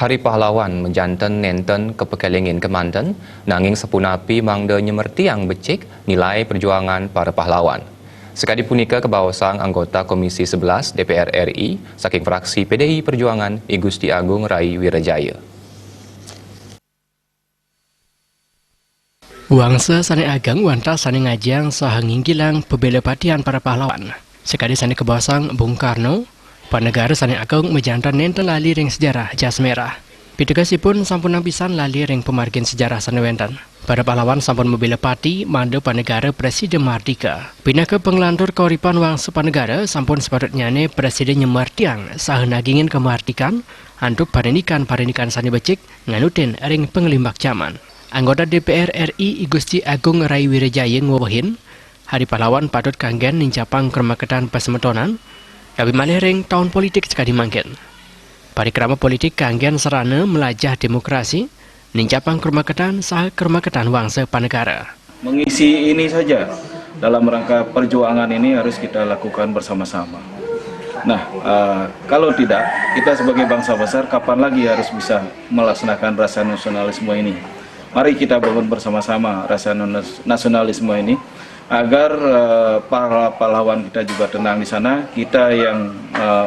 Hari Pahlawan menjantan nenten ke Pekelingin Kemanten, nanging sepunapi mangda nyemertiang becik nilai perjuangan para pahlawan. Sekali punika kebawasang anggota Komisi 11 DPR RI saking fraksi PDI Perjuangan I Gusti Agung Rai Wirajaya. Wangsa sane ageng wanta sane ngajang sahanginggilang pebela patian para pahlawan. Sekali sane kebawasang Bung Karno, panegara sane ageng menjantan nenten lali ring sejarah jas merah. Pitegasipun sampun pisan lali ring pemargin sejarah sane wenten. Para pahlawan sampun membela pati mando panegara Presiden Mardika. Pinaka penglantur kauripan wangsa panegara sampun sepatutnyane Presiden nyemartiang sahenagingin kemartikan antuk parenikan sane becik nganutin ring penglimbak zaman. Anggota DPR RI I Gusti Agung Rai Wirajaya ngowahin Hari Pahlawan patut kanggen nincapang kermaketan pasemetonan kabi malih ring tahun politik sekali mangken. Parikrama politik kanggen serana melajah demokrasi nincapang kermaketan sah kermaketan wangsa panegara. Mengisi ini saja dalam rangka perjuangan ini harus kita lakukan bersama-sama. Nah, kalau tidak, kita sebagai bangsa besar kapan lagi harus bisa melaksanakan rasa nasionalisme ini? Mari kita bangun bersama-sama rasa nasionalisme ini agar para pahlawan kita juga tenang di sana. Kita yang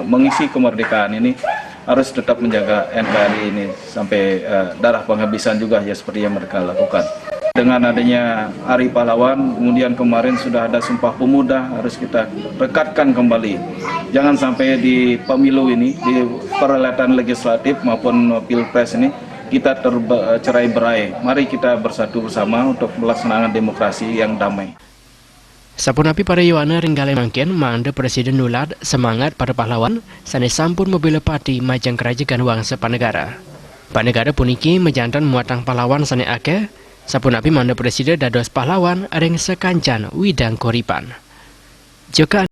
mengisi kemerdekaan ini harus tetap menjaga NKRI ini sampai darah penghabisan juga ya seperti yang mereka lakukan. Dengan adanya Hari Pahlawan, kemudian kemarin sudah ada Sumpah Pemuda, harus kita rekatkan kembali. Jangan sampai di pemilu ini, di perhelatan legislatif maupun pilpres ini, kita tercerai-berai. Mari kita bersatu bersama untuk melaksanakan demokrasi yang damai. Sapunapi para yuana ringgale mangken manda Presiden nulad semangat para pahlawan sane sampun membela pati majang kerajaan wangsa panegara. Panegara puniki menjantan muatang pahlawan sane akeh, sapunapi manda Presiden dados pahlawan ring sekancan widang koripan. Joka